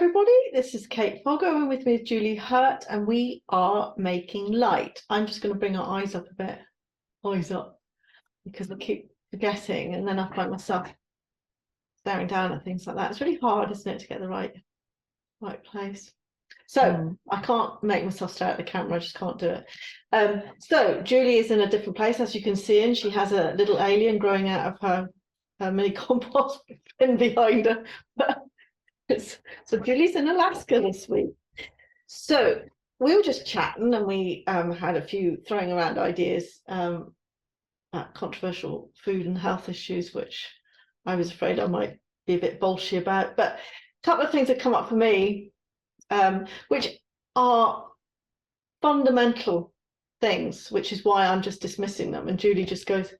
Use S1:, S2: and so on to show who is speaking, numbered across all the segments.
S1: everybody, this is Kate Foggo and with me is Julie Hurt and we are making light. I'm just going to bring our eyes up a bit, because I keep forgetting and then I find myself staring down at things like that. It's really hard, isn't it, to get the right place. So I can't make myself stare at the camera, I just can't do it. So Julie is in a different place, as you can see, and she has a little alien growing out of her mini compost bin behind her. So Julie's in Alaska this week. So we were just chatting and we had a few throwing around ideas at controversial food and health issues, which I was afraid I might be a bit bolshy about. But a couple of things have come up for me, which are fundamental things, which is why I'm just dismissing them. And Julie just goes,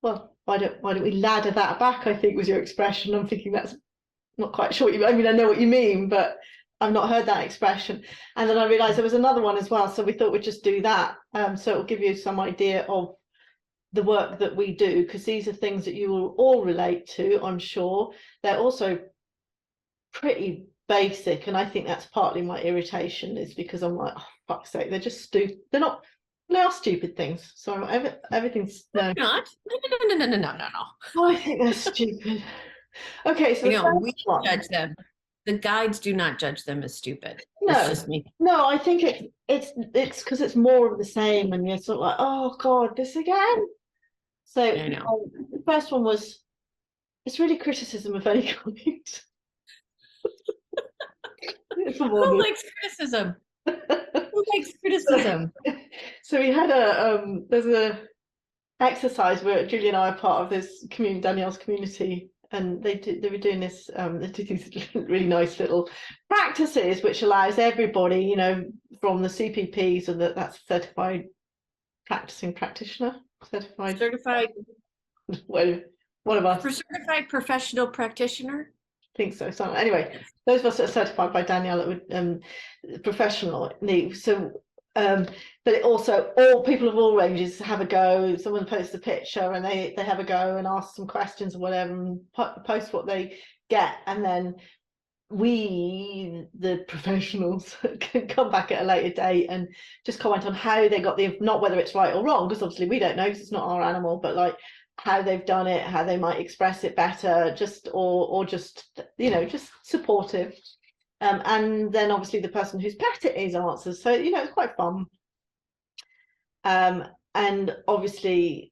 S1: well, why don't we ladder that back, I think was your expression. I'm thinking that's not quite sure what you mean. I mean, I know what you mean, but I've not heard that expression. And then I realized there was another one as well. So we thought we'd just do that. So it'll give you some idea of the work that we do, because these are things that you will all relate to, I'm sure. They're also pretty basic. And I think that's partly my irritation, is because I'm like, oh, fuck's sake, they're just stupid. They are stupid things. So everything's no.
S2: Not. No.
S1: Oh, I think they're stupid. Okay, so
S2: we judge them. The guides do not judge them as stupid.
S1: No,
S2: it's just me.
S1: No, I think it's because it's more of the same, and you're sort of like, oh God, this again. So the first one was, it's really criticism of any kind.
S2: Who likes criticism? Who likes criticism?
S1: So we had there's a exercise where Julie and I are part of this community, Danielle's community, and they were doing this, they do these really nice little practices which allows everybody, you know, from the CPPs, or that's certified practicing practitioner, certified well, one of us
S2: for certified professional practitioner.
S1: I think so. So anyway, those of us that are certified by Danielle, it would professional need. So but it also, all people of all ranges have a go. Someone posts a picture and they have a go and ask some questions or whatever, and post what they get, and then we, the professionals, can come back at a later date and just comment on how they got not whether it's right or wrong, because obviously we don't know because it's not our animal, but like how they've done it, how they might express it better, just or just, you know, just supportive. And then obviously the person whose pet it is answers. So, you know, it's quite fun. And obviously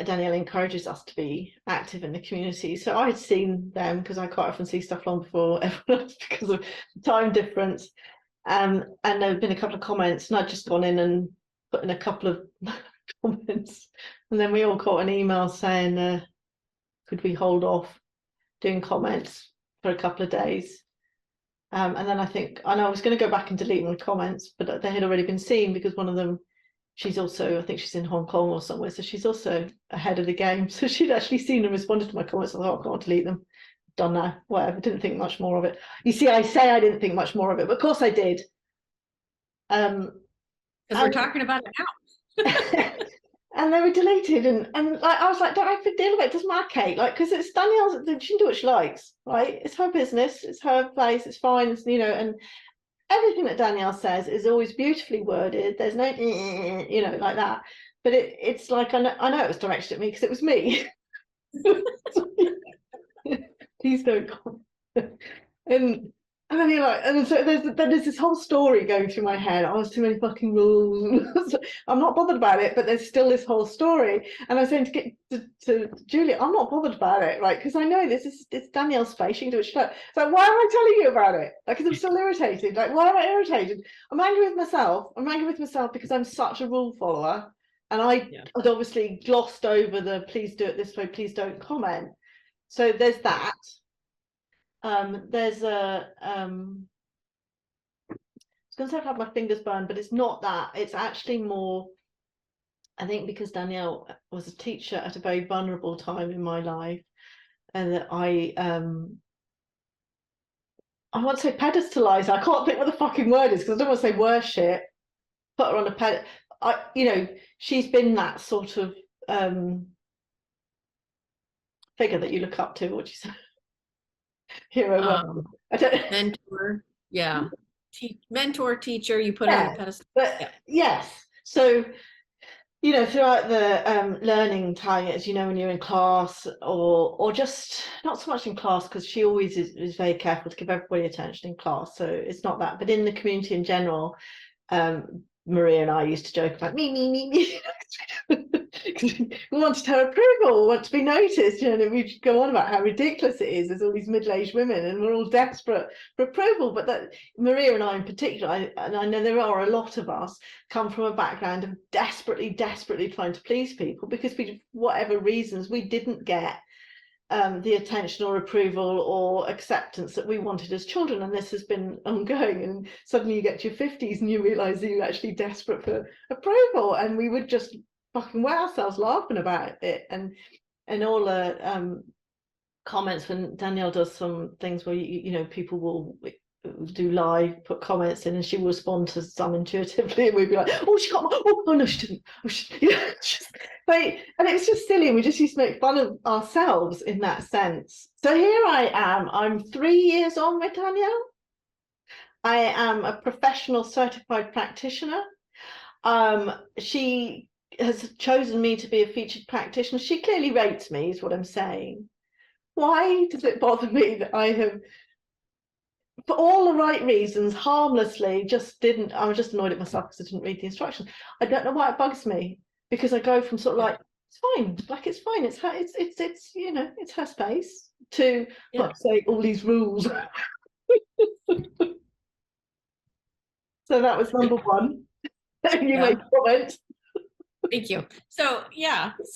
S1: Danielle encourages us to be active in the community. So I'd seen them, because I quite often see stuff long before everyone else because of time difference. And there have been a couple of comments, and I'd just gone in and put in a couple of comments. And then we all got an email saying, could we hold off doing comments for a couple of days? And then I know I was going to go back and delete my comments, but they had already been seen, because one of them, she's also, I think she's in Hong Kong or somewhere, so she's also ahead of the game. So she'd actually seen and responded to my comments. I thought, I can't delete them. Done now, whatever. Didn't think much more of it. You see, I say I didn't think much more of it, but of course I did.
S2: Because we're talking about it now.
S1: And they were deleted, and like, I was like, don't have to deal with it. It doesn't matter, Kate. Like, because it's Danielle's, she can do what she likes, right? It's her business, it's her place, it's fine. It's, you know, and everything that Danielle says is always beautifully worded. There's no, you know, like that. But it's like, I know it was directed at me because it was me. Please don't comment. And then you're like, and so there's this whole story going through my head. Oh, there's too many fucking rules. I'm not bothered about it, but there's still this whole story. And I was saying to Julia, I'm not bothered about it, right? Because I know it's Danielle's space. She can do what she likes. So why am I telling you about it? Like, because I'm still irritated. Like, why am I irritated? I'm angry with myself. I'm angry with myself because I'm such a rule follower. And I had obviously glossed over the please do it this way, please don't comment. So there's that. There's a I was going to say I've had my fingers burned, but it's not that. It's actually more, I think, because Danielle was a teacher at a very vulnerable time in my life, and that I want to say pedestalize. I can't think what the fucking word is, because I don't want to say worship. Put her on a you know, she's been that sort of figure that you look up to. What you say? hero. I don't.
S2: Mentor, yeah. Mentor, teacher, you put on a
S1: Yeah,
S2: pedestal.
S1: but
S2: Yeah.
S1: yes. So throughout the learning time, as when you're in class or just not so much in class, because she always is very careful to give everybody attention in class. So it's not that, but in the community in general, Maria and I used to joke about me. We wanted her approval, we want to be noticed, and we go on about how ridiculous it is. There's all these middle-aged women, and we're all desperate for approval. But that Maria and I, in particular, and I know there are a lot of us, come from a background of desperately trying to please people because whatever reasons, we didn't get the attention or approval or acceptance that we wanted as children, and this has been ongoing. And suddenly you get to your 50s and you realize that you're actually desperate for approval, and we would just fucking wet ourselves laughing about it. And all the comments when Danielle does some things where people will do live, put comments in, and she will respond to some intuitively, and we'd be like, oh, she got my, oh no, she didn't. Oh, and it's just silly, and we just used to make fun of ourselves in that sense. So here I am, I'm 3 years on with Danielle. I am a professional certified practitioner. She has chosen me to be a featured practitioner. She clearly rates me, is what I'm saying. Why does it bother me that I have, for all the right reasons, harmlessly, I was just annoyed at myself because I didn't read the instructions. I don't know why it bugs me, because I go from sort of like, it's fine, like it's fine, it's her, it's her space, to fuck's sake, all these rules. So that was number one. You made a comment.
S2: Thank you. So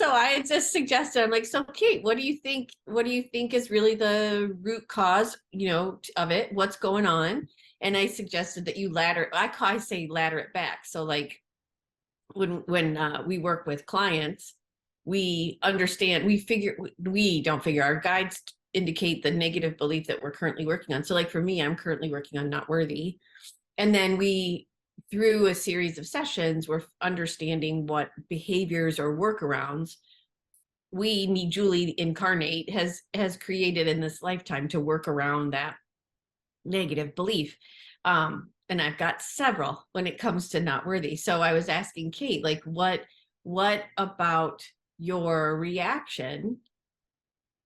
S2: I just suggested, I'm like, so Kate, what do you think is really the root cause, of it? What's going on? And I suggested that you I say ladder it back. So like when we work with clients, we understand, we don't figure, our guides indicate the negative belief that we're currently working on. So like for me, I'm currently working on not worthy. And then through a series of sessions, we're understanding what behaviors or workarounds Julie incarnate has created in this lifetime to work around that negative belief. And I've got several when it comes to not worthy. So I was asking Kate, like, what about your reaction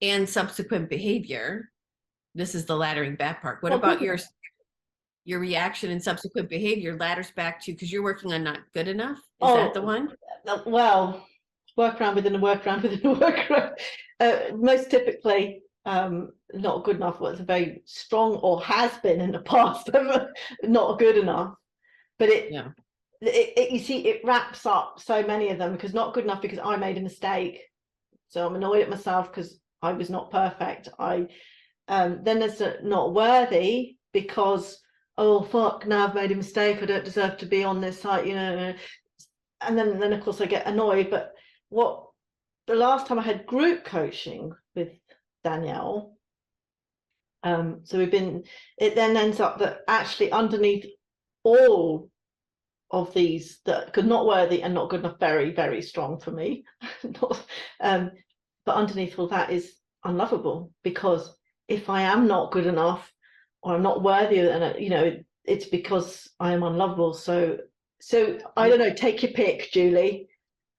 S2: and subsequent behavior? This is the laddering back part. What about your reaction and subsequent behavior ladders back to, because you're working on not good enough? Is that the one?
S1: Well, workaround within a workaround within a workaround. Most typically, not good enough was a very strong, or has been in the past, not good enough. But you see, it wraps up so many of them, because not good enough because I made a mistake. So I'm annoyed at myself because I was not perfect. Then there's not worthy, because oh fuck, now I've made a mistake, I don't deserve to be on this site, and then of course I get annoyed. But the last time I had group coaching with Danielle, so it then ends up that actually underneath all of these, that could not worthy and not good enough, very very strong for me. But underneath all that is unlovable, because if I am not good enough, or I'm not worthy, and it's because I am unlovable. So I don't know, take your pick, Julie.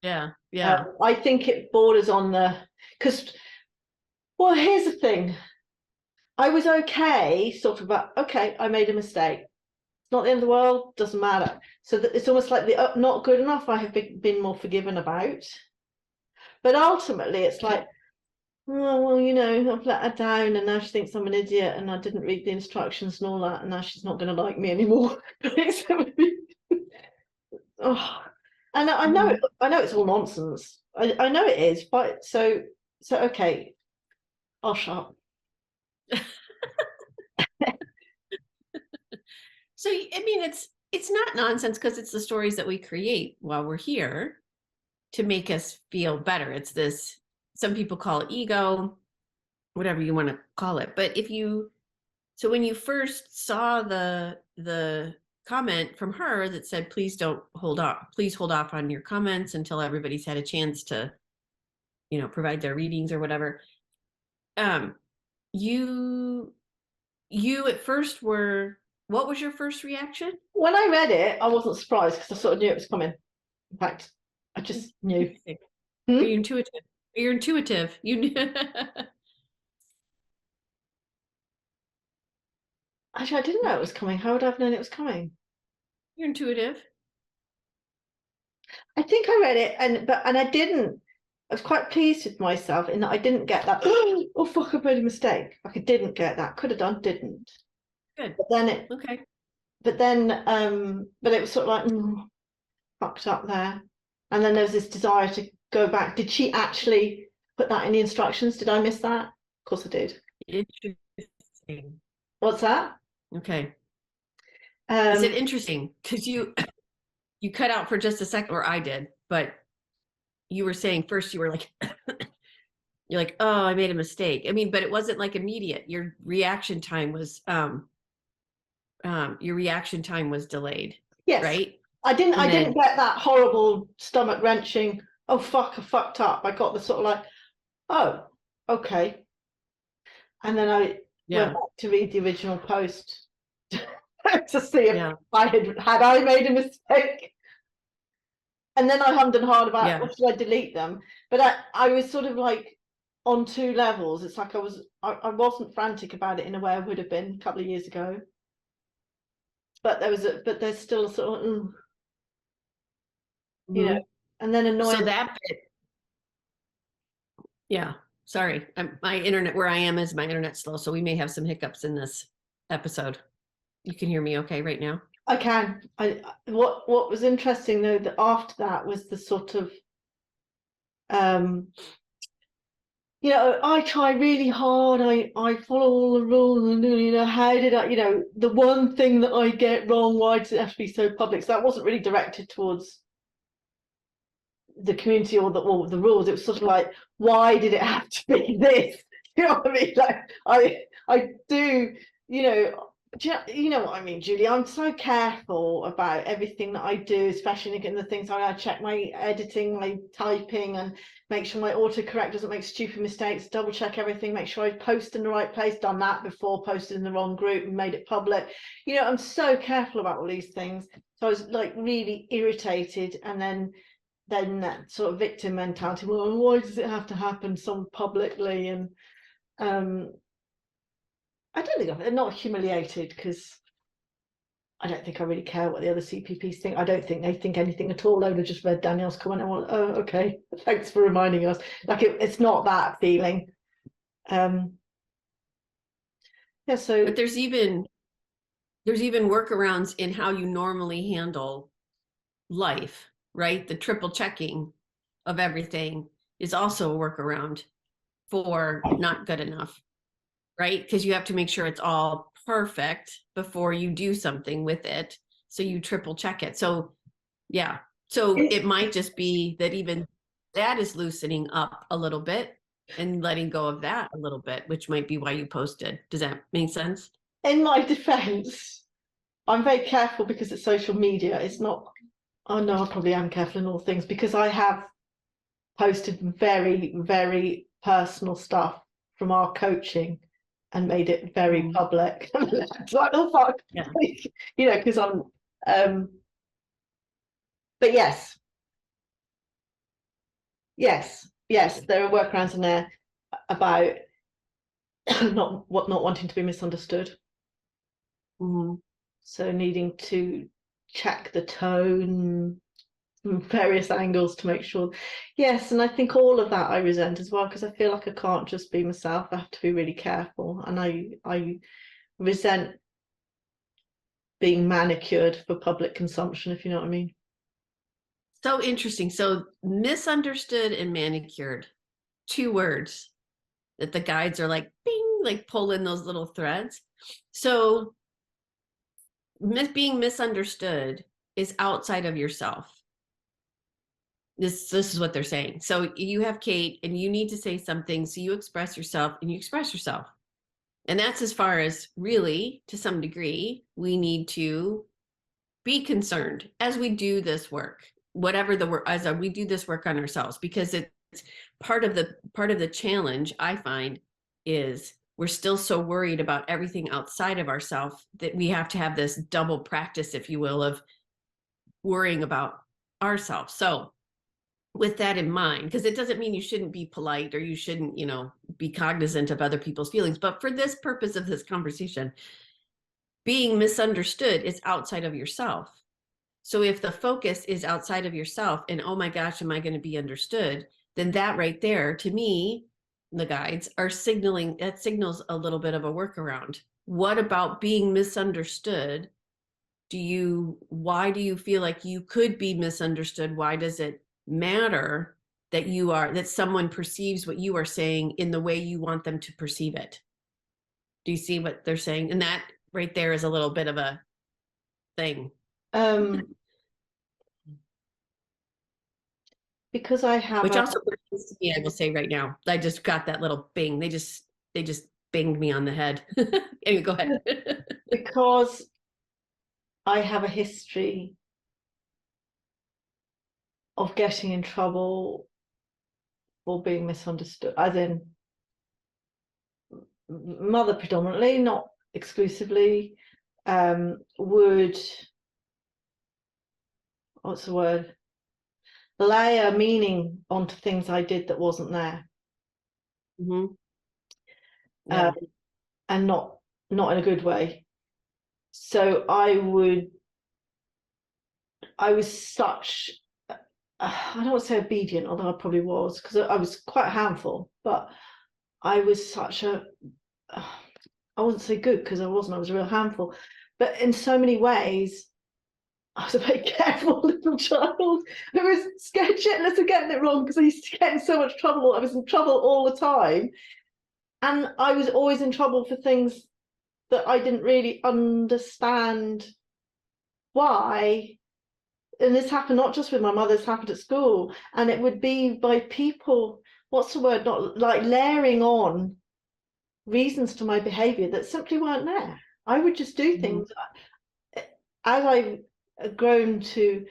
S1: I think it borders on because, well, here's the thing, I was okay, sort of, about, okay, I made a mistake, it's not the end of the world, doesn't matter. So that it's almost like the not good enough I have been more forgiven about. But ultimately it's like, oh, well, I've let her down, and now she thinks I'm an idiot, and I didn't read the instructions and all that, and now she's not going to like me anymore. Oh, and I know it's all nonsense. I know it is, but so okay, I'll shut up.
S2: So I mean, it's not nonsense, because it's the stories that we create while we're here to make us feel better. It's this, some people call it ego, whatever you want to call it. But so when you first saw the comment from her that said, please hold off on your comments until everybody's had a chance to, provide their readings or whatever. you at first were, what was your first reaction?
S1: When I read it, I wasn't surprised because I sort of knew it was coming. In fact, I just knew.
S2: Are you intuitive? You're intuitive. You knew.
S1: Actually, I didn't know it was coming. How would I have known it was coming?
S2: You're intuitive.
S1: I think I read it, and I didn't. I was quite pleased with myself in that I didn't get that. Oh fuck! I made a mistake. Like I didn't get that. Could have done. Didn't.
S2: Good.
S1: But then it.
S2: Okay.
S1: But then. But it was sort of like fucked up there. And then there's this desire to go back. Did she actually put that in the instructions? Did I miss that? Of course I did.
S2: Interesting.
S1: What's that?
S2: Okay. Is it interesting? Because you cut out for just a second, or I did, but you were saying first you were like, you're like, oh, I made a mistake. I mean, but it wasn't like immediate. Your reaction time was delayed.
S1: Yes.
S2: Right.
S1: I didn't get that horrible stomach wrenching. Oh fuck! I fucked up. I got the sort of like, oh, okay. And then I went back to read the original post to see if I had made a mistake. And then I hummed and hawed about what should I delete them. But I was sort of like on two levels. It's like I wasn't frantic about it in a way I would have been a couple of years ago. But there's still a sort of you know, and then annoying.
S2: So that bit, sorry, my internet where I am is my internet's slow, so we may have some hiccups in this episode. You can hear me okay right now?
S1: I can. What was interesting though, that after that was the sort of I try really hard, I follow all the rules, and how did I, the one thing that I get wrong, why does it have to be so public? So that wasn't really directed towards the community or the rules. It was sort of like, why did it have to be this? You know what I mean? Like I do, you know what I mean, Julie? I'm so careful about everything that I do, especially in the things I check my editing, my typing, and make sure my autocorrect doesn't make stupid mistakes, double check everything, make sure I post in the right place, done that before, posted in the wrong group and made it public. I'm so careful about all these things. So I was like really irritated, and then that sort of victim mentality. Well, why does it have to happen so publicly? And I don't think I'm not humiliated, because I don't think I really care what the other CPPs think. I don't think they think anything at all. They would have just read Danielle's comment and went, oh, okay, thanks for reminding us. Like it's not that feeling. So
S2: but there's even workarounds in how you normally handle life, right? The triple checking of everything is also a workaround for not good enough, right? Because you have to make sure it's all perfect before you do something with it. So you triple check it. So so it might just be that even that is loosening up a little bit and letting go of that a little bit, which might be why you posted. Does that make sense?
S1: In my defense, I'm very careful because it's social media. It's not, oh no, I probably am careful in all things, because I have posted very, very personal stuff from our coaching and made it very public. It's like, oh fuck, because I'm but yes, there are workarounds in there about not wanting to be misunderstood. So needing to check the tone from various angles to make sure. Yes, and I think all of that I resent as well, because I feel like I can't just be myself. I have to be really careful, and I resent being manicured for public consumption, if you know what I mean.
S2: So interesting. So misunderstood and manicured, 2 words that the guides are like, bing, like pull in those little threads. So being misunderstood is outside of yourself. This is what they're saying. So you have Kate and you need to say something. So you express yourself and you express yourself. And that's as far as really, to some degree, we need to be concerned as we do this work, whatever the work, as we do this work on ourselves, because it's part of the challenge I find is we're still so worried about everything outside of ourselves that we have to have this double practice, if you will, of worrying about ourselves. So with that in mind, because it doesn't mean you shouldn't be polite or you shouldn't, be cognizant of other people's feelings, but for this purpose of this conversation, being misunderstood is outside of yourself. So if the focus is outside of yourself and, oh my gosh, am I going to be understood? Then that right there, to me, the guides are signaling, that signals a little bit of a workaround. What about being misunderstood? Why do you feel like you could be misunderstood? Why does it matter that someone perceives what you are saying in the way you want them to perceive it? Do you see what they're saying? And that right there is a little bit of a thing.
S1: Because I have
S2: Which also pertains to me, I will say right now. I just got that little bing. They just binged me on the head. Anyway, go ahead.
S1: because I have a history of getting in trouble for being misunderstood, as in mother predominantly, not exclusively, would, what's the word, lay a meaning onto things I did that wasn't there.
S2: Mm-hmm. Yeah.
S1: And not in a good way. So I was such, I don't want to say obedient, although I probably was, because I was quite a handful, but I was such a, I wouldn't say good, because I wasn't, I was a real handful, but in so many ways, I was a very careful little child who was scared shitless of getting it wrong, because I used to get in so much trouble. I was in trouble all the time. And I was always in trouble for things that I didn't really understand why. And this happened not just with my mother, this happened at school. And it would be by people, what's the word, not like layering on reasons to my behavior that simply weren't there. I would just do things. As I've grown to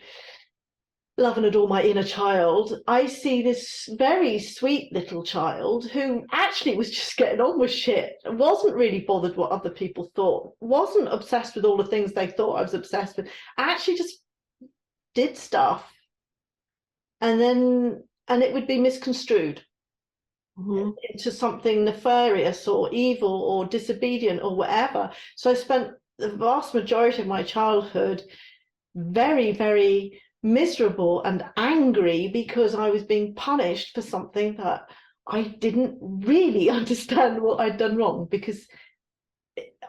S1: love and adore my inner child, I see this very sweet little child who actually was just getting on with shit, wasn't really bothered what other people thought, wasn't obsessed with all the things they thought I was obsessed with, actually just did stuff, and it would be misconstrued into something nefarious or evil or disobedient or whatever. So I spent the vast majority of my childhood very, very miserable and angry because I was being punished for something that I didn't really understand what I'd done wrong, because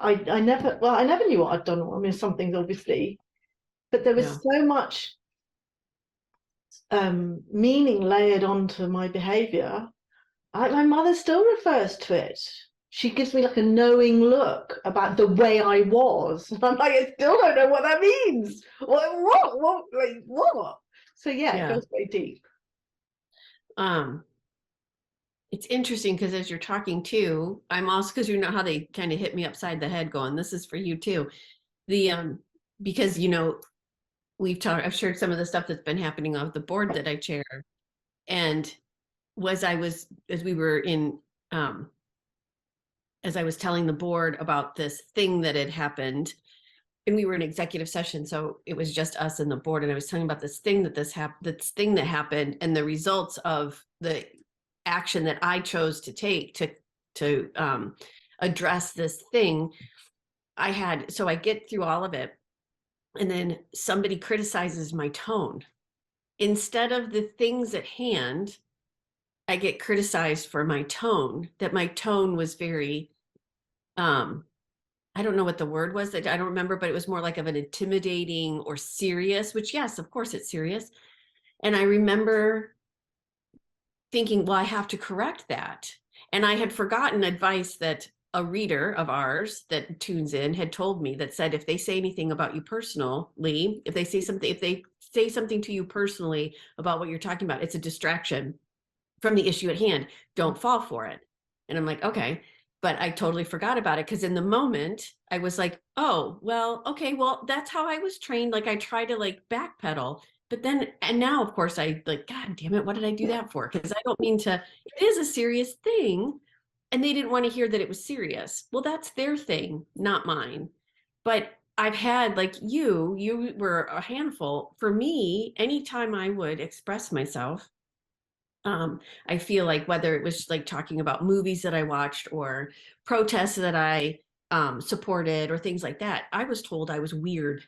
S1: I never knew what I'd done wrong. I mean, some things obviously, but there was so much meaning layered onto my behavior. My mother still refers to it. She gives me like a knowing look about the way I was. And I'm like, I still don't know what that means. What? So yeah, it goes very deep.
S2: It's interesting because as you're talking too, I'm also, because you know how they kind of hit me upside the head going, this is for you too. Because I've shared some of the stuff that's been happening on the board that I chair. And as I was telling the board about this thing that had happened, and we were in executive session, so it was just us and the board, and I was telling about this thing that happened and the results of the action that I chose to take to address this thing. So I get through all of it, and then somebody criticizes my tone. Instead of the things at hand, I get criticized for my tone, that my tone was very, I don't know what the word was, that I don't remember, but it was more like of an intimidating or serious, which yes, of course it's serious. And I remember thinking, well, I have to correct that. And I had forgotten advice that a reader of ours that tunes in had told me, that said, if they say anything about you personally, if they say something to you personally about what you're talking about, it's a distraction from the issue at hand. Don't fall for it. And I'm like, okay. But I totally forgot about it, because in the moment I was like, oh, well, okay, well, that's how I was trained. Like I try to like backpedal, but then, and now of course I like, God damn it, what did I do that for? Because I don't mean to, it is a serious thing. and they didn't want to hear that it was serious. Well, that's their thing, not mine. But I've had, like, you were a handful. For me, anytime I would express myself, I feel like whether it was like talking about movies that I watched or protests that I supported or things like that, I was told I was weird.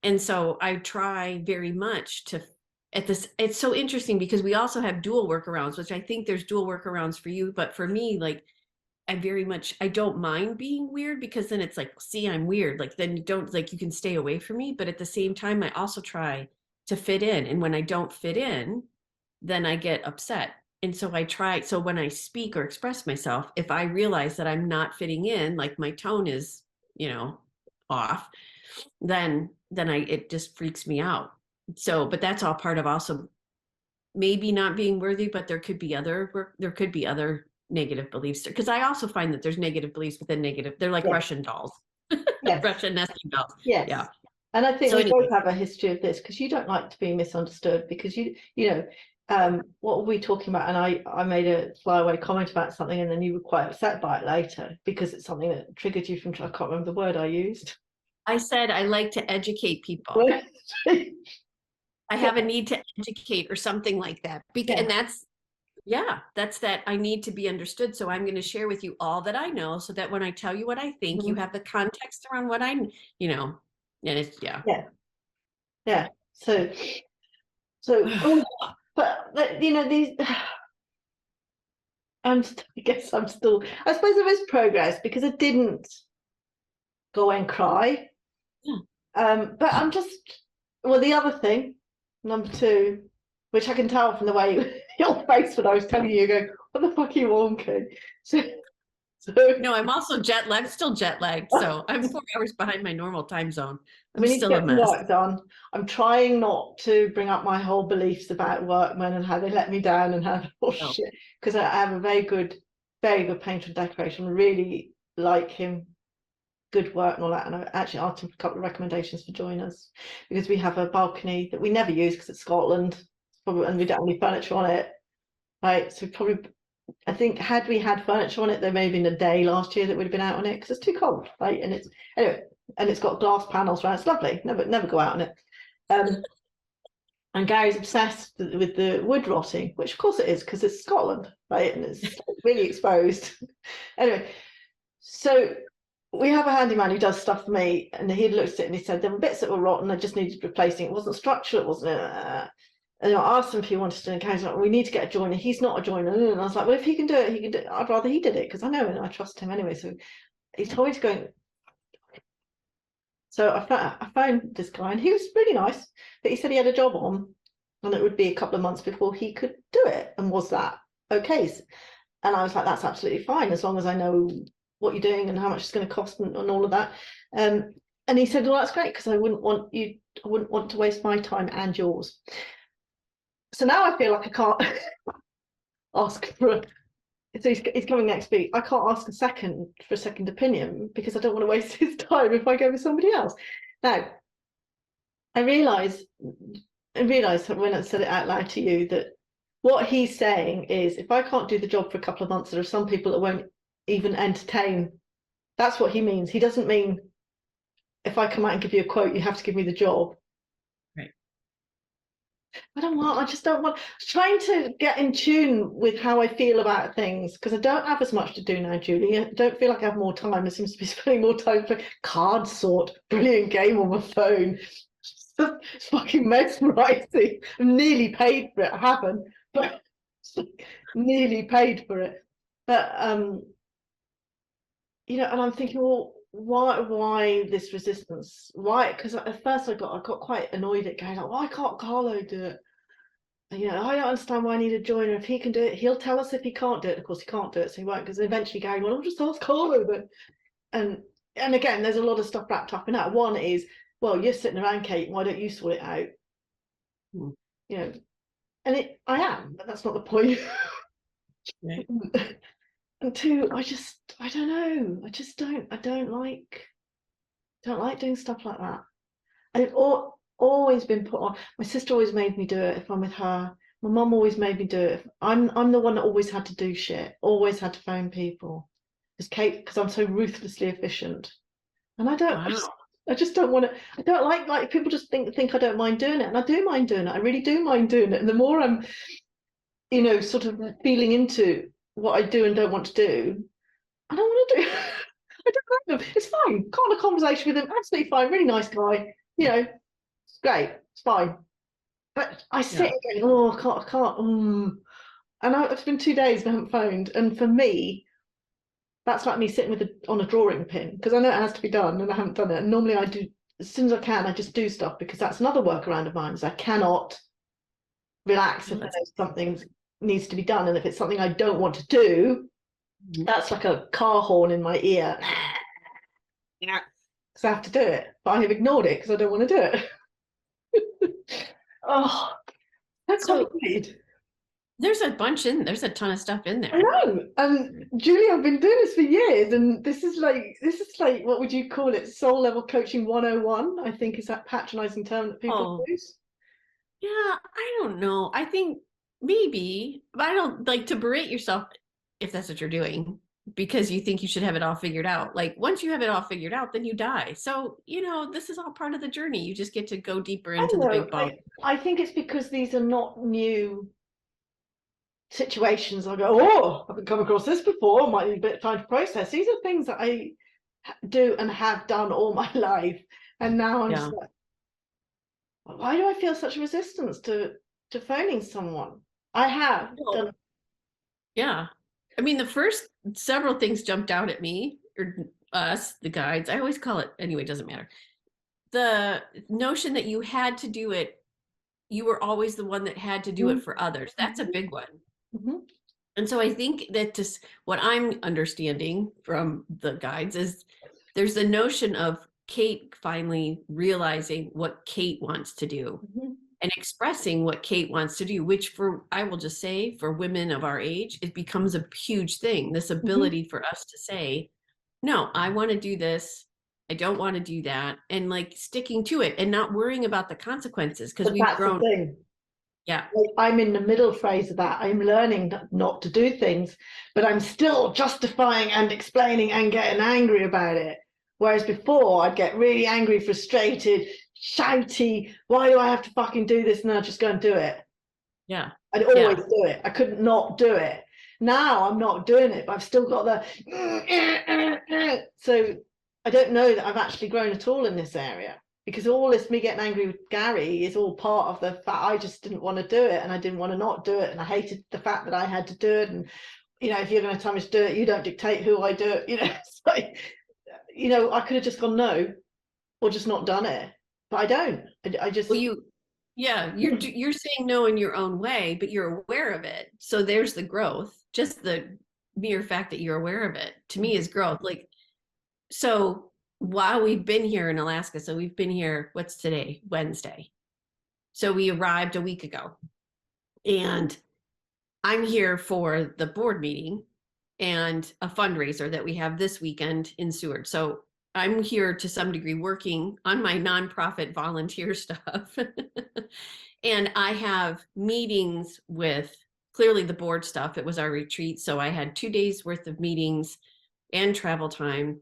S2: And so I try very much to at this. It's so interesting because we also have dual workarounds, which I think there's dual workarounds for you, but for me, like, I don't mind being weird, because then it's like, see, I'm weird. Like, then you don't, like, you can stay away from me. But at the same time, I also try to fit in. And when I don't fit in, then I get upset. And so I try, so when I speak or express myself, if I realize that I'm not fitting in, like my tone is, off, then it just freaks me out. So, but that's all part of also maybe not being worthy, but there could be other negative beliefs, because I also find that there's negative beliefs within negative. They're like
S1: Yes.
S2: Russian dolls,
S1: Yes.
S2: Russian nesting dolls.
S1: Yes.
S2: Yeah.
S1: And I think
S2: So
S1: we
S2: anyway,
S1: both have a history of this, because you don't like to be misunderstood, because what were we talking about? And I made a flyaway comment about something, and then you were quite upset by it later because it's something that triggered you from, I can't remember the word I used.
S2: I said I like to educate people. I have a need to educate or something like that. Because,
S1: Yeah.
S2: and that's that I need to be understood. So I'm going to share with you all that I know, so that when I tell you what I think, you have the context around what I'm, and it's,
S1: Yeah. Yeah. So, but these, I guess I suppose there is progress, because I didn't go and cry.
S2: Yeah.
S1: But I'm just, well, the other thing, number two, which I can tell from the way your face when I was telling you, going, what the fuck are you wonking? So
S2: No, I'm also still jet lagged. So I'm 4 hours behind my normal time zone. I'm
S1: we need to
S2: still a
S1: get some
S2: mess.
S1: work done. I'm trying not to bring up my whole beliefs about workmen and how they let me down and how shit, because I have a very good painter and decoration. Really like him, good work and all that. And I actually asked him for a couple of recommendations for joiners, because we have a balcony that we never use because it's Scotland, and we don't have any furniture on it. Right, so probably, I think, had we had furniture on it, there may have been a day last year that would have been out on it, because it's too cold, right? And it's anyway, and it's got glass panels around. It's lovely. Never go out on it. And Gary's obsessed with the wood rotting, which of course it is, because it's Scotland, right? And it's really exposed. Anyway, so we have a handyman who does stuff for me, and he looked at it and he said there were bits that were rotten, I just needed replacing. It wasn't structural, it wasn't. And I asked him if he wanted to do it. And Gary's like, we need to get a joiner. He's not a joiner. And I was like, well, if he can do it, he can do it. I'd rather he did it, because I know and I trust him anyway. So he told me to go. So I found this guy, and he was really nice, but he said he had a job on, and it would be a couple of months before he could do it. And was that okay? And I was like, that's absolutely fine, as long as I know what you're doing and how much it's going to cost and all of that. And he said, well, that's great, because I wouldn't want to waste my time and yours. So now I feel like I can't ask for so he's coming next week. I can't ask for a second opinion, because I don't want to waste his time if I go with somebody else. Now, I realised when I said it out loud to you that what he's saying is, if I can't do the job for a couple of months, there are some people that won't even entertain. That's what he means. He doesn't mean, if I come out and give you a quote, you have to give me the job.
S2: Right.
S1: I just don't want, trying to get in tune with how I feel about things, because I don't have as much to do now, Julie. I don't feel like I have more time. I seem to be spending more time playing Card Sort, brilliant game on my phone. It's fucking mesmerizing. I'm nearly paid for it. I haven't, but nearly paid for it. But and I'm thinking, well, why this resistance? Why? Because at first I got quite annoyed at Gary, like, why can't Carlo do it? I don't understand why I need a joiner. If he can do it, he'll tell us if he can't do it. Of course, he can't do it, so he won't. Because eventually Gary, well, I'll just ask Carlo then. And again, there's a lot of stuff wrapped up in that. One is, well, you're sitting around, Kate. Why don't you sort it out? And I am, but that's not the point.
S2: Right.
S1: And two, I don't know. I don't like doing stuff like that. I've always been put on. My sister always made me do it if I'm with her. My mum always made me do it. I'm the one that always had to do shit, always had to phone people. Because I'm so ruthlessly efficient. And
S2: Wow.
S1: I just don't want to, I don't like people just think I don't mind doing it. And I do mind doing it. I really do mind doing it. And the more I'm, sort of feeling into what I do and don't want to do, I don't want to do I don't like them. It's fine. Got on a conversation with him, absolutely fine, really nice guy. It's great, it's fine. But I
S2: Yeah.
S1: sit again, oh, I can't. And it's been 2 days and I haven't phoned. And for me, that's like me sitting on a drawing pin because I know it has to be done and I haven't done it. And normally I do, as soon as I can, I just do stuff because that's another workaround of mine. Is I cannot relax
S2: Well,
S1: if I know something needs to be done. And if it's something I don't want to do, that's like a car horn in my ear. Yeah. Because I have to do it, but I have ignored it because I don't want to do it. Oh, that's
S2: so
S1: complicated.
S2: there's a ton of stuff in
S1: I
S2: there.
S1: know. Julie, I've been doing this for years, and this is like what would you call it? Soul level coaching 101, I think is that patronizing term that people
S2: Oh,
S1: use.
S2: yeah, I don't know. I think maybe, but I don't like to berate yourself if that's what you're doing because you think you should have it all figured out. Like once you have it all figured out, then you die. So, this is all part of the journey. You just get to go deeper
S1: I
S2: into the
S1: know.
S2: big ball.
S1: I think it's because these are not new situations. I go, oh, I haven't come across this before. Might need a bit of time to process. These are things that I do and have done all my life, and now I'm
S2: Yeah.
S1: just like, why do I feel such resistance to phoning someone? I have
S2: Well,
S1: done.
S2: yeah. I mean, the first several things jumped out at me, or us, the guides. I always call it, anyway, it doesn't matter. The notion that you had to do it, you were always the one that had to do it for others. That's a big one.
S1: Mhm.
S2: And so I think that just what I'm understanding from the guides is there's the notion of Kate finally realizing what Kate wants to do
S1: Mhm.
S2: and expressing what Kate wants to do, which for, I will just say, for women of our age, it becomes a huge thing. This
S1: Mhm.
S2: ability for us to say, no, I want to do this. I don't want to do that. And like sticking to it and not worrying about the consequences because
S1: But
S2: we've
S1: that's the
S2: grown.
S1: thing.
S2: Yeah.
S1: Like, I'm in the middle phase of that. I'm learning not to do things, but I'm still justifying and explaining and getting angry about it. Whereas before, I'd get really angry, frustrated, shouty. Why do I have to fucking do this? And I'd just go and do it.
S2: Yeah.
S1: I'd always
S2: Yeah.
S1: do it. I couldn't not do it. Now I'm not doing it, but I've still got the. So I don't know that I've actually grown at all in this area because all this me getting angry with Gary is all part of the fact I just didn't want to do it and I didn't want to not do it and I hated the fact that I had to do it and if you're going to tell me to do it, you don't dictate who I do it. It's like, I could have just gone no or just not done it, but I don't. I
S2: Well,
S1: just.
S2: yeah, you're saying no in your own way, but you're aware of it. So there's the growth. Just the mere fact that you're aware of it to me is growth. Like, so while we've been here in Alaska, so we've been here, what's today? Wednesday. So we arrived a week ago. And I'm here for the board meeting and a fundraiser that we have this weekend in Seward. So I'm here to some degree working on my nonprofit volunteer stuff. And I have meetings with clearly the board stuff. It was our retreat. So I had 2 days worth of meetings and travel time.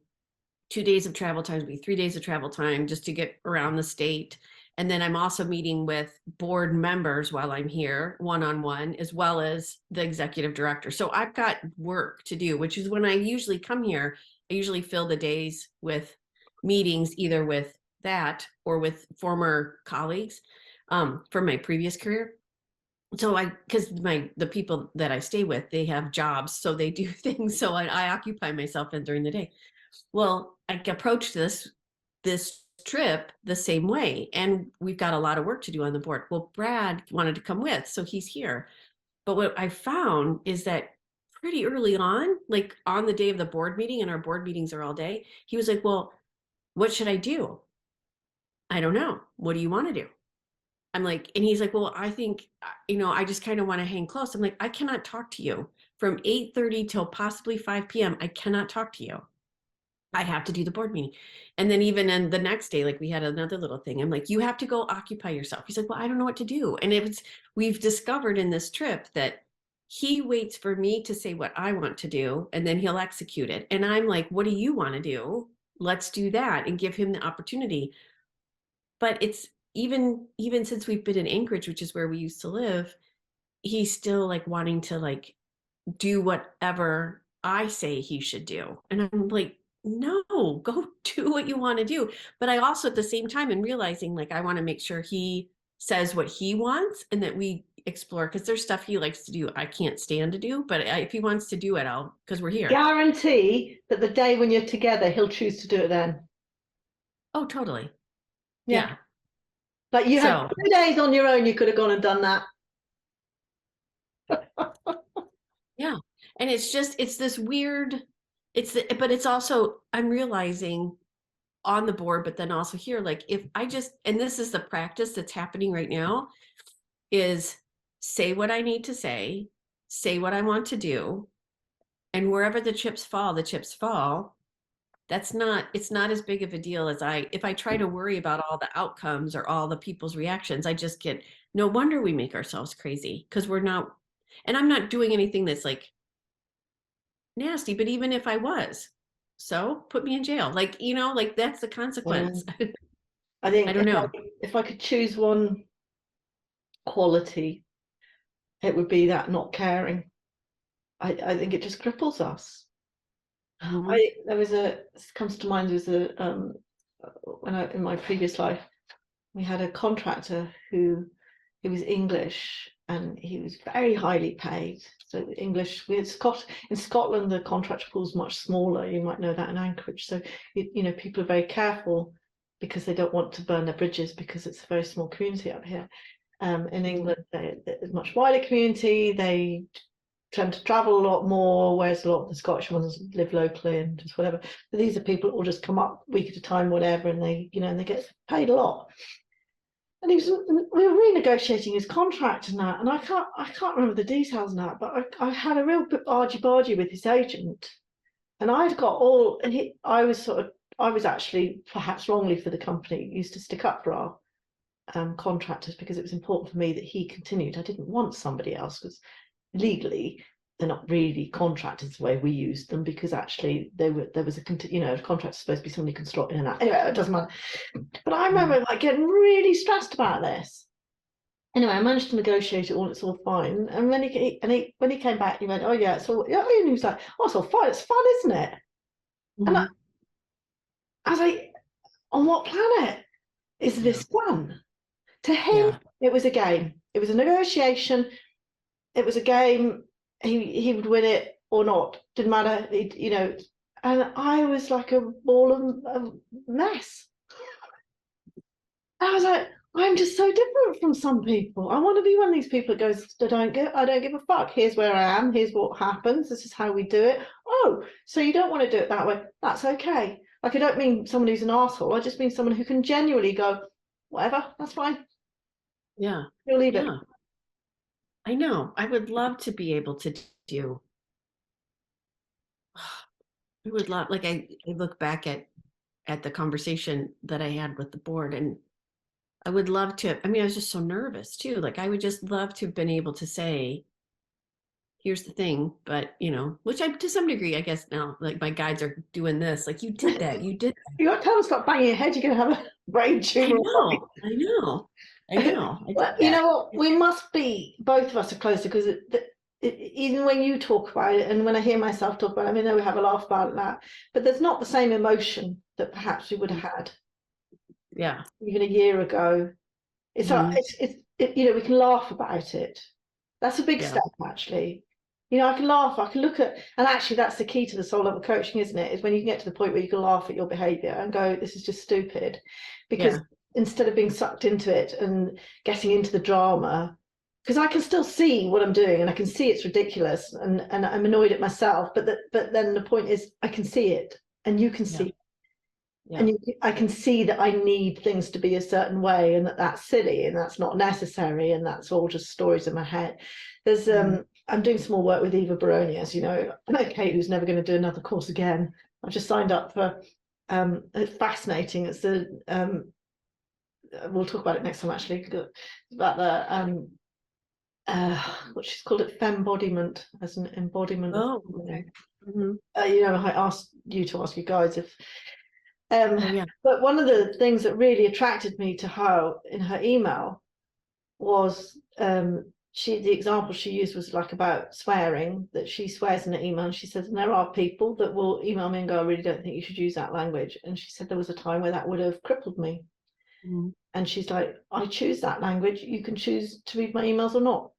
S2: 2 days of travel time would be 3 days of travel time just to get around the state. And then I'm also meeting with board members while I'm here, one-on-one, as well as the executive director. So I've got work to do, which is when I usually come here, I usually fill the days with meetings, either with that or with former colleagues from my previous career. So because the people that I stay with, they have jobs, so they do things. So I occupy myself in during the day. Well, I approached this trip the same way, and we've got a lot of work to do on the board. Well, Brad wanted to come with, so he's here. But what I found is that pretty early on, like on the day of the board meeting, and our board meetings are all day, he was like, "Well, what should I do? I don't know. What do you want to do?" I'm like, and he's like, "Well, I think, I just kind of want to hang close." I'm like, "I cannot talk to you from 8:30 till possibly 5 p.m. I cannot talk to you." I have to do the board meeting. And then even in the next day, like we had another little thing. I'm like, you have to go occupy yourself. He's like, well, I don't know what to do. And we've discovered in this trip that he waits for me to say what I want to do, and then he'll execute it. And I'm like, what do you want to do? Let's do that and give him the opportunity. But it's even since we've been in Anchorage, which is where we used to live, he's still like wanting to like do whatever I say he should do. And I'm like, no, go do what you want to do. But I also at the same time am realizing like I want to make sure he says what he wants and that we explore, because there's stuff he likes to do I can't stand to do, but if he wants to do it, I'll, because we're here.
S1: Guarantee that the day when you're together, he'll choose to do it then.
S2: Oh, totally.
S1: Yeah.
S2: Yeah.
S1: Like you had
S2: So
S1: 2 days on your own, you could have gone and done that.
S2: yeah. And it's this weird, but it's also, I'm realizing on the board, but then also here, like if I just, and this is the practice that's happening right now, is say what I need to say what I want to do, and wherever the chips fall, the chips fall. It's not as big of a deal as if I try to worry about all the outcomes or all the people's reactions, I just get, no wonder we make ourselves crazy because we're not, and I'm not doing anything that's like nasty, but even if I was, so put me in jail. Like, like that's the consequence.
S1: I
S2: I
S1: think
S2: don't know.
S1: if I could choose one quality, it would be that not caring. I think it just cripples us.
S2: Mhm.
S1: This comes to mind, was in my previous life, we had a contractor who he was English and he was very highly paid. So English, in Scotland, the contractor pool is much smaller. You might know that in Anchorage. So people are very careful because they don't want to burn their bridges because it's a very small community up here. In England, it's a much wider community. They tend to travel a lot more, whereas a lot of the Scottish ones live locally and just whatever. But these are people that will just come up a week at a time, whatever, and they get paid a lot. And we were renegotiating his contract and that, and I can't remember the details now, but I had a real bit argy-bargy with his agent, and I'd got all, and I was actually perhaps wrongly for the company used to stick up for our contractors because it was important for me that he continued. I didn't want somebody else because legally they're not really contractors the way we used them, because actually there was a contract supposed to be somebody can slot in and out. Anyway, it doesn't matter. But I remember like getting really stressed about this. Anyway, I managed to negotiate it all. It's all fine. And when he came back, he went, "Oh yeah, it's all." Yeah, and he was like, "Oh, it's all fine. It's fun, isn't it?" And
S2: Mhm.
S1: I was like, "On what planet is
S2: Yeah.
S1: this fun?" To him,
S2: Yeah.
S1: it was a game. It was a negotiation. It was a game. He would win it or not. Didn't matter. And I was like a ball of mess. I was like, I'm just so different from some people. I want to be one of these people that goes, I don't give a fuck. Here's where I am. Here's what happens. This is how we do it. Oh, so you don't want to do it that way? That's okay. Like, I don't mean someone who's an asshole. I just mean someone who can genuinely go, whatever, that's fine.
S2: Yeah.
S1: You'll leave it.
S2: Yeah. I know. I would love to be able to do. I would love, like, I look back at the conversation that I had with the board, and I would love to. I mean, I was just so nervous too. Like, I would just love to have been able to say, here's the thing, but which I, to some degree, I guess now, like my guides are doing this. Like, you did that. You did.
S1: You got to tell them stop banging your head. You're going to have a brain
S2: I
S1: tumor.
S2: know. I know. I know. I did
S1: Well, you
S2: that.
S1: know what? We must be, both of us are closer because even when you talk about it and when I hear myself talk about it, I mean, we have a laugh about that, but there's not the same emotion that perhaps we would have had
S2: Yeah.
S1: even a year ago.
S2: Mhm.
S1: We can laugh about it. That's a big
S2: Yeah.
S1: step, actually. I can laugh. I can look at, and actually, that's the key to the soul level coaching, isn't it? Is when you can get to the point where you can laugh at your behavior and go, "This is just stupid," because
S2: Yeah.
S1: instead of being sucked into it and getting into the drama, because I can still see what I'm doing and I can see it's ridiculous and I'm annoyed at myself. But then the point is, I can see it and you can
S2: Yeah.
S1: see
S2: Yeah.
S1: and I can see that I need things to be a certain way and that's silly and that's not necessary and that's all just stories in my head. I'm doing some more work with Eva Baroni, as you know, Kate, who's never going to do another course again. I've just signed up for, it's fascinating. It's the, we'll talk about it next time actually, about the, what she's called it, fembodiment, as an embodiment of,
S2: Oh, okay. Mm-hmm.
S1: I asked you to ask you guys if,
S2: Oh, yeah.
S1: but one of the things that really attracted me to her in her email was, the example she used was like about swearing, that she swears in an email, and she says, and there are people that will email me and go, I really don't think you should use that language. And she said there was a time where that would have crippled me.
S2: Mm-hmm.
S1: And she's like, I choose that language, you can choose to read my emails or not.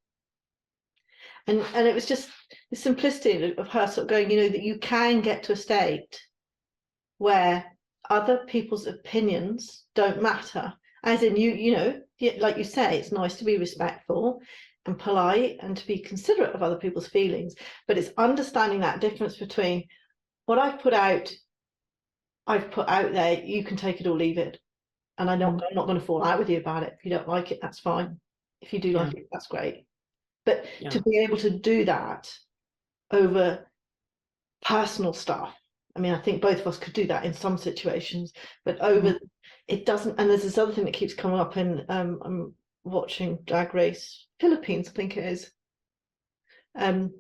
S1: And it was just the simplicity of her sort of going, that you can get to a state where other people's opinions don't matter, as in like you say, it's nice to be respectful and polite and to be considerate of other people's feelings, but it's understanding that difference between what I've put out there, you can take it or leave it, and I'm not going to fall out with you about it. If you don't like it, that's fine. If you do like it, that's great. But to be able to do that over personal stuff, I mean, I think both of us could do that in some situations, but over it doesn't. And there's this other thing that keeps coming up in, I'm watching Drag Race Philippines, I think it is, and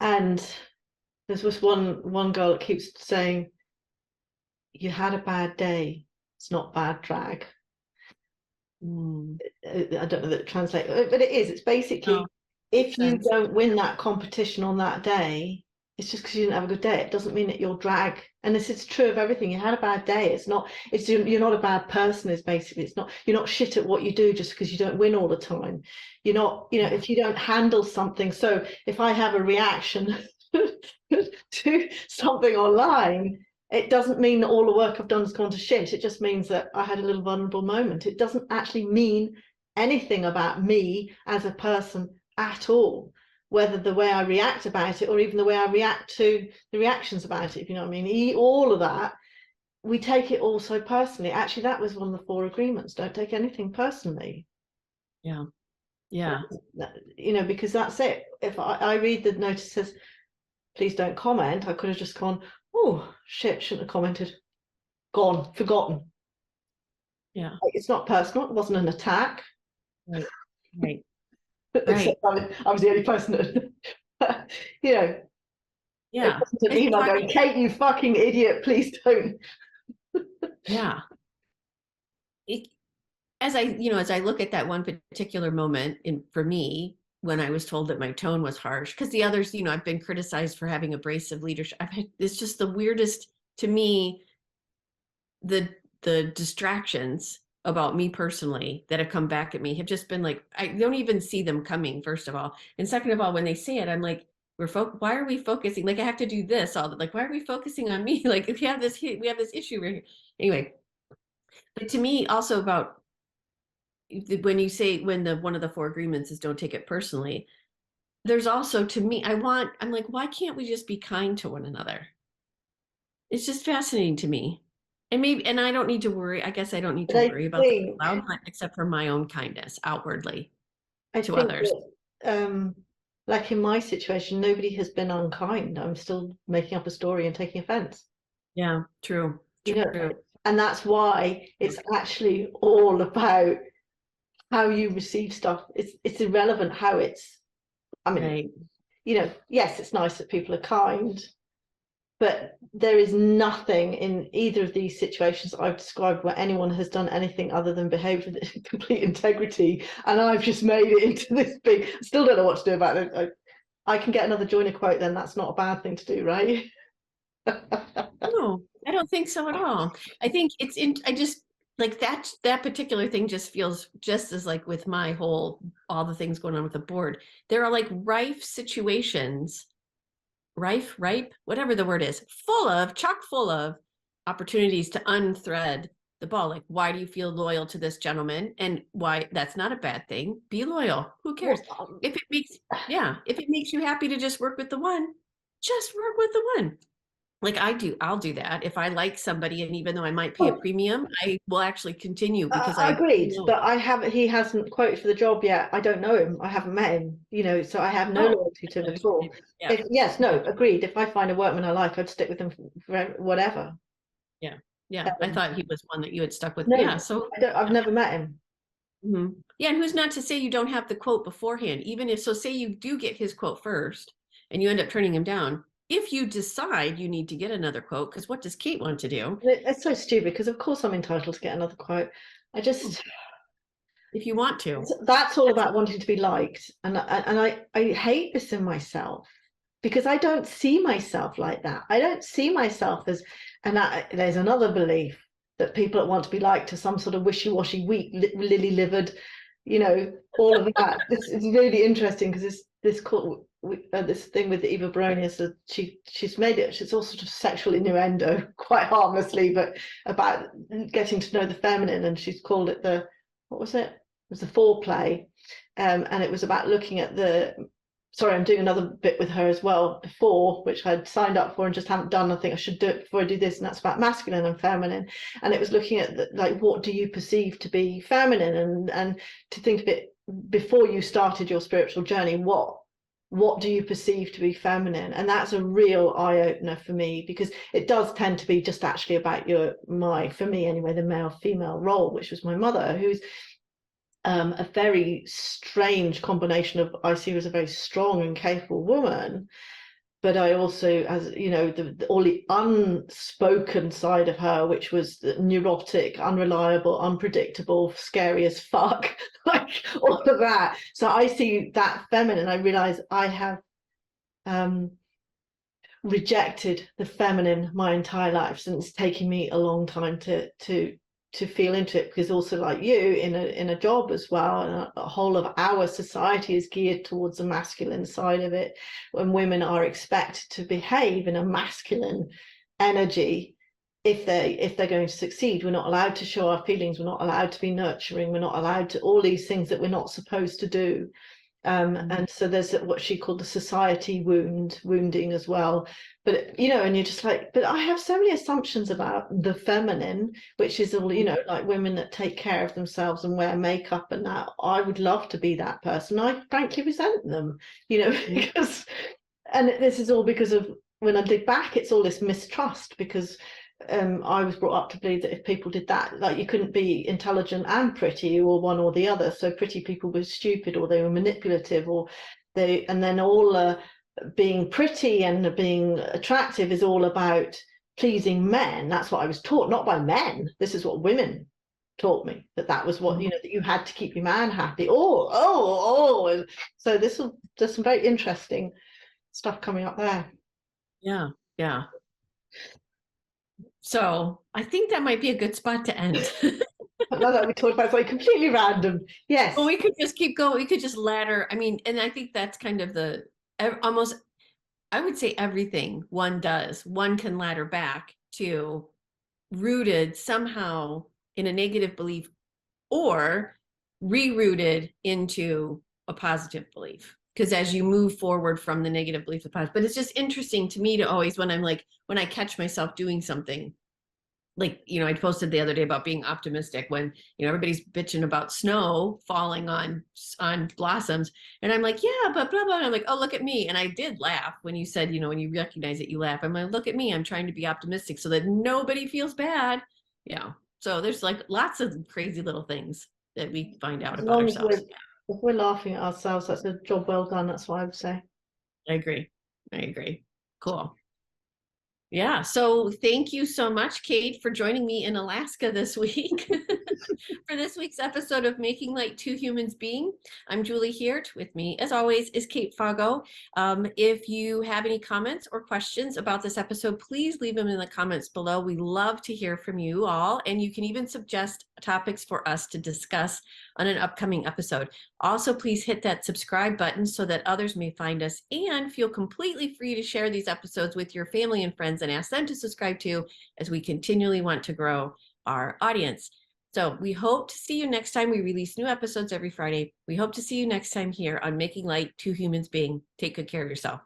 S1: there's this one girl that keeps saying, you had a bad day, it's not bad drag. I don't know that it translates, but it is. It's basically, if you don't win that competition on that day, it's just because you didn't have a good day. It doesn't mean that you're drag. And this is true of everything. You had a bad day. You're not a bad person. Is basically, you're not shit at what you do just because you don't win all the time. You're not, if you don't handle something. So if I have a reaction to something online, it doesn't mean that all the work I've done has gone to shit. It just means that I had a little vulnerable moment. It doesn't actually mean anything about me as a person at all, whether the way I react about it or even the way I react to the reactions about it, if you know what I mean. All of that, we take it all so personally. Actually, that was one of the 4 agreements. Don't take anything personally.
S2: Yeah. Yeah.
S1: Because that's it. If I read the notice says, please don't comment, I could have just gone, oh shit, shouldn't have commented, gone, forgotten.
S2: Yeah,
S1: it's not personal, it wasn't an attack,
S2: right
S1: except I was the only person that it wasn't an email going, Kate, you fucking idiot, please don't.
S2: As I look at that one particular moment for me, when I was told that my tone was harsh, because the others, I've been criticized for having abrasive leadership. It's just the weirdest to me, the distractions about me personally that have come back at me have just been like, I don't even see them coming, first of all. And second of all, when they say it, I'm like, why are we focusing? Like, I have to do this all like, why are we focusing on me? Like, we have this issue right here. Anyway, but to me also about when you say, when one of the 4 agreements is don't take it personally, there's also, to me, I'm like, why can't we just be kind to one another? It's just fascinating to me. And I don't need to worry. I guess I don't need to worry about that loud, except for my own kindness outwardly to others.
S1: That, like in my situation, nobody has been unkind. I'm still making up a story and taking offense.
S2: Yeah, true.
S1: And that's why it's actually all about how you receive stuff. It's irrelevant how it's, I mean, yes, it's nice that people are kind, but there is nothing in either of these situations I've described where anyone has done anything other than behave with complete integrity, and I've just made it into this big, I still don't know what to do about it. I can get another joiner quote, then that's not a bad thing to do, right?
S2: No, I don't think so at all. I think I just like that particular thing just feels just as like with my all the things going on with the board. There are like rife situations, ripe, whatever the word is, chock full of opportunities to unthread the ball. Like, why do you feel loyal to this gentleman? And why? That's not a bad thing. Be loyal. Who cares? If it makes you happy to just work with the one, just work with the one. like I'll do that if I like somebody, and even though I might pay a premium, I will actually continue because I
S1: Agreed,
S2: know.
S1: but he hasn't quoted for the job yet. I don't know him. I haven't met him, so I have no
S2: Oh,
S1: loyalty to him at all.
S2: yeah,
S1: Yes, no, agreed. If I find a workman I like, I'd stick with him for whatever.
S2: yeah, yeah. I thought he was one that you had stuck with.
S1: No,
S2: Yeah, so
S1: I've
S2: yeah.
S1: never met him.
S2: Yeah, and who's not to say you don't have the quote beforehand? Even if so, say you do get his quote first, and you end up turning him down. If you decide you need to get another quote, because what does Kate want to do?
S1: It's so stupid because of course I'm entitled to get another quote. I just
S2: If you want to,
S1: that's all about wanting to be liked, and I hate this in myself because I don't see myself like that. I don't see myself as, there's another belief that people that want to be liked are some sort of wishy-washy, weak, lily-livered, all of that. This is really interesting because this thing with Eva Baronius, she's made it. She's all sort of sexual innuendo, quite harmlessly, but about getting to know the feminine, and she's called it what was it? It was the foreplay, and it was about looking at sorry, I'm doing another bit with her as well before, which I'd signed up for and just haven't done. I think I should do it before I do this, and that's about masculine and feminine. And it was looking at like, what do you perceive to be feminine, and to think of it before you started your spiritual journey. What do you perceive to be feminine? And that's a real eye-opener for me, because it does tend to be just actually about for me anyway, the male-female role, which was my mother, who's a very strange combination of, I see her as a very strong and capable woman, but I also, as all the unspoken side of her, which was neurotic, unreliable, unpredictable, scary as fuck, like all of that. So I see that feminine. I realize I have rejected the feminine my entire life, and it's taken me a long time to feel into it, because also, like you, in a job as well, and a whole of our society is geared towards the masculine side of it, when women are expected to behave in a masculine energy. If they're going to succeed, we're not allowed to show our feelings, we're not allowed to be nurturing, we're not allowed to, all these things that we're not supposed to do. And so there's what she called the society wounding as well. But and you're just like, but I have so many assumptions about the feminine, which is all, like women that take care of themselves and wear makeup and that. I would love to be that person. I frankly resent them, because, and this is all because of, when I dig back, it's all this mistrust, because I was brought up to believe that if people did that, like, you couldn't be intelligent and pretty, or one or the other. So pretty people were stupid, or they were manipulative, and then all being pretty and being attractive is all about pleasing men. That's what I was taught, not by men. This is what women taught me, that was what, that you had to keep your man happy. So there's some very interesting stuff coming up there.
S2: yeah, yeah. So I think that might be a good spot to end.
S1: Now that we talked about something completely random. Yes.
S2: Well, we could just keep going. We could just ladder. I mean, and I think that's kind of almost, I would say everything one does, one can ladder back to rooted somehow in a negative belief, or rerouted into a positive belief. Because as you move forward from the negative belief to positive, but it's just interesting to me to always, when I catch myself doing something, like, I posted the other day about being optimistic when, everybody's bitching about snow falling on blossoms. And I'm like, yeah, but blah, blah. And I'm like, oh, look at me. And I did laugh when you said, when you recognize it, you laugh. I'm like, look at me. I'm trying to be optimistic so that nobody feels bad. Yeah. So there's like lots of crazy little things that we find out
S1: As
S2: about
S1: long as
S2: ourselves.
S1: if we're laughing at ourselves, that's a job well done. That's what I would say.
S2: I agree. Cool. Yeah. So thank you so much, Kate, for joining me in Alaska this week for this week's episode of Making Light Two Humans Being. I'm Julie here. With me, as always, is Kate Fago. If you have any comments or questions about this episode, please leave them in the comments below. We love to hear from you all, and you can even suggest topics for us to discuss on an upcoming episode. Also, please hit that subscribe button so that others may find us, and feel completely free to share these episodes with your family and friends and ask them to subscribe too, as we continually want to grow our audience. So we hope to see you next time. We release new episodes every Friday. We hope to see you next time here on Making Light Two Humans Being. Take good care of yourself.